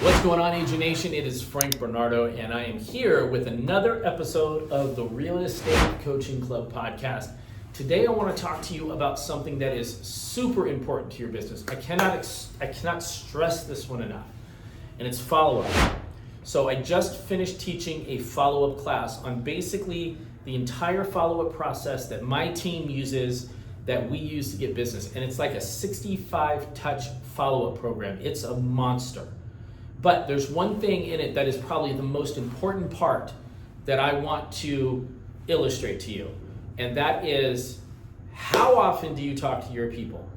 What's going on, Agent Nation? It is Frank Bernardo, and I am here with another episode of the Real Estate Coaching Club podcast. Today, I want to talk to you about something that is super important to your business. I cannot stress this one enough, and it's follow-up. So I just finished teaching a follow-up class on basically the entire follow-up process that my team uses, that we use to get business, and it's like a 65-touch follow-up program. It's a monster. But there's one thing in it that is probably the most important part that I want to illustrate to you, and that is, how often do you talk to your people?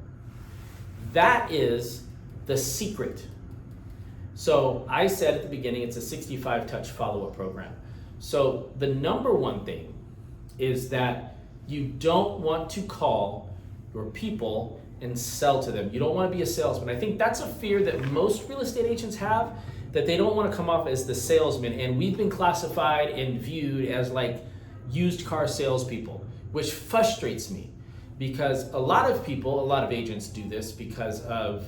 That is the secret. So I said at the beginning, it's a 65-touch follow-up program. So the number one thing is that you don't want to call your people and sell to them. You don't want to be a salesman. I think that's a fear that most real estate agents have, that they don't want to come off as the salesman. And we've been classified and viewed as like used car salespeople, which frustrates me, because a lot of agents do this because of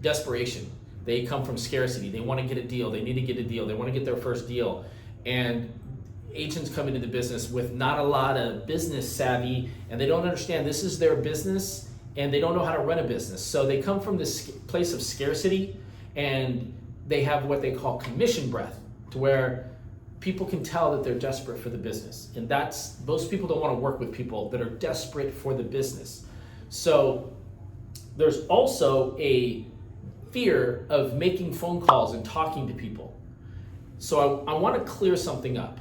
desperation. They come from scarcity. They want to get a deal. They need to get a deal. They want to get their first deal. And agents come into the business with not a lot of business savvy, and they don't understand this is their business, and they don't know how to run a business. So they come from this place of scarcity, and they have what they call commission breath, to where people can tell that they're desperate for the business. And most people don't want to work with people that are desperate for the business. So there's also a fear of making phone calls and talking to people. So I want to clear something up.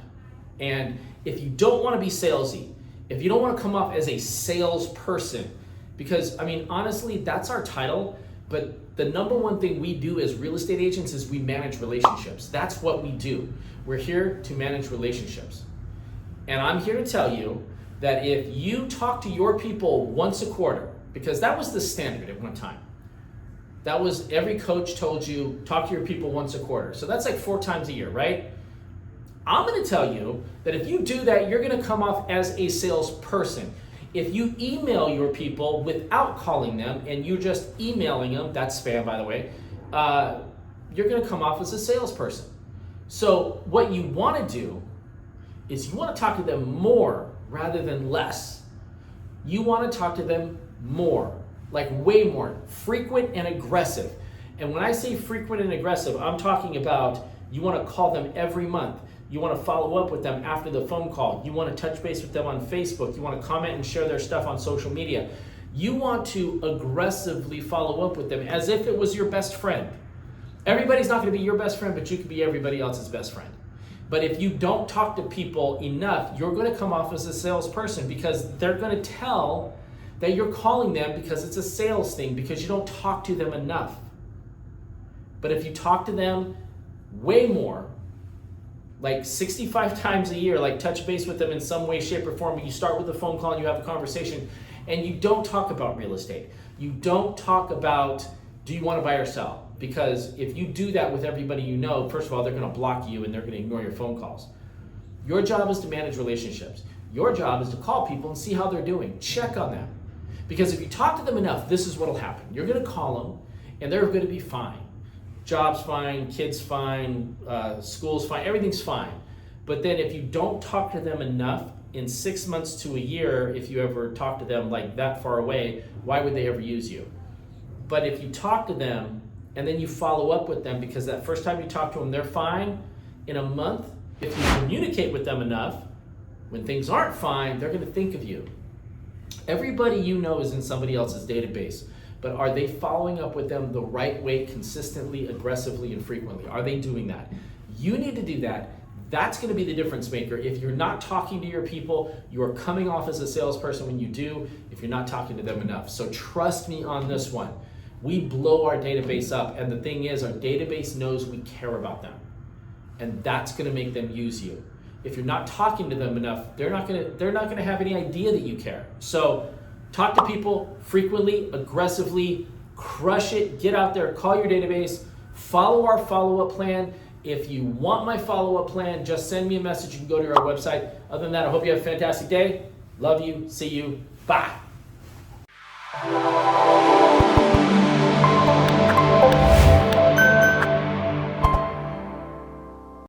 And if you don't want to be salesy, if you don't want to come off as a salesperson, because, I mean, honestly, that's our title, but the number one thing we do as real estate agents is we manage relationships. That's what we do. We're here to manage relationships. And I'm here to tell you that if you talk to your people once a quarter, because that was the standard at one time. That was, every coach told you, talk to your people once a quarter. So that's like 4 times a year, right? I'm going to tell you that if you do that, you're going to come off as a salesperson. If you email your people without calling them and you're just emailing them, that's spam, by the way, you're going to come off as a salesperson. So what you want to do is you want to talk to them more rather than less. You want to talk to them more, like way more, frequent and aggressive. And when I say frequent and aggressive, I'm talking about you want to call them every month. You want to follow up with them after the phone call. You want to touch base with them on Facebook. You want to comment and share their stuff on social media. You want to aggressively follow up with them as if it was your best friend. Everybody's not going to be your best friend, but you can be everybody else's best friend. But if you don't talk to people enough, you're going to come off as a salesperson, because they're going to tell that you're calling them because it's a sales thing, because you don't talk to them enough. But if you talk to them way more, like 65 times a year, like touch base with them in some way, shape, or form. You start with a phone call and you have a conversation, and you don't talk about real estate. You don't talk about, do you want to buy or sell? Because if you do that with everybody you know, first of all, they're going to block you and they're going to ignore your phone calls. Your job is to manage relationships. Your job is to call people and see how they're doing. Check on them. Because if you talk to them enough, this is what will happen. You're going to call them and they're going to be fine. Job's fine, kids fine, school's fine, everything's fine. But then if you don't talk to them enough, in 6 months to a year, if you ever talk to them like that far away, why would they ever use you? But if you talk to them and then you follow up with them, because that first time you talk to them, they're fine, in a month, if you communicate with them enough, when things aren't fine, they're going to think of you. Everybody you know is in somebody else's database. But are they following up with them the right way, consistently, aggressively, and frequently? Are they doing that? You need to do that. That's going to be the difference maker. If you're not talking to your people, you're coming off as a salesperson when you do, if you're not talking to them enough. So trust me on this one. We blow our database up, and the thing is, our database knows we care about them. And that's going to make them use you. If you're not talking to them enough, they're not going to have any idea that you care. So talk to people frequently, aggressively, crush it, get out there, call your database, follow our follow-up plan. If you want my follow-up plan, just send me a message. You can go to our website. Other than that, I hope you have a fantastic day. Love you. See you. Bye.